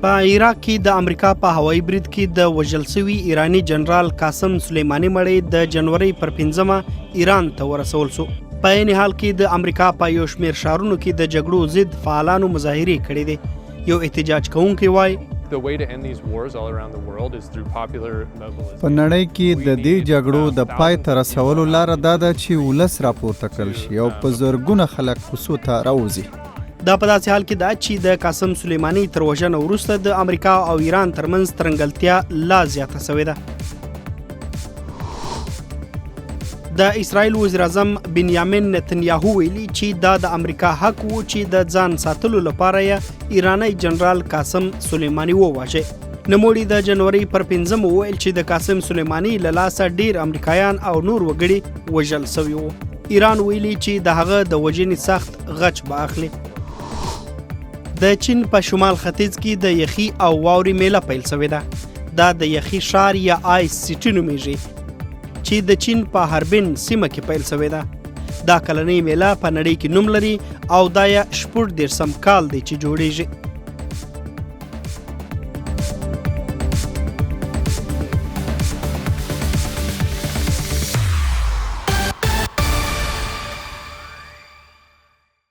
په عراق کې د امریکا په هوایي برید کې د وژل شوي ایرانی جنرال قاسم سلیمانی مړی د جنوري پر 5 ایران ته ورسول شو. په عین حال کې د امریکا په یو شمېر ښارونو کې د جګړو ضد فعالانو مظاهرې کړې دي. یو احتجاج کوونکی وایي په نړۍ کې د دې جګړو د پای ته رسولو لاره دا ده چې ولس راپورته کړل شي او په زرګونه خلک کوڅو ته راوځي. دا په داسې حال کې ده چې د قاسم سلیمانی تر وژنې وروسته د امریکا او ایران ترمنځ ترنګلتیا لا زیاته شوې ده. د اسرائیل وزیر اعظم بنیامین نتنیاهو ویلي چې دا د امریکا حق و چې د ځان ساتلو لپاره یې ایرانی جنرال قاسم سلیمانی وواژه. نوموړي د جنوري پر 5 وویل چې د قاسم سلیمانی له لاسه ډیر امریکایان او نور وګړي وژل شوي وو. ایران ویلي چې د هغه د وژنې سخت غچ به اخلي. د چین په شمال ختیځ کې د یخي او واوري میله پیل شوې ده. دا د یخي ښار یا آیس سیټي نومیږي چې د چین په هربین سیمه کې پیل شوې ده. دا کلنۍ میله په نړۍ کې نوم لري او دا یې 14 کال دی چې جوړیږي.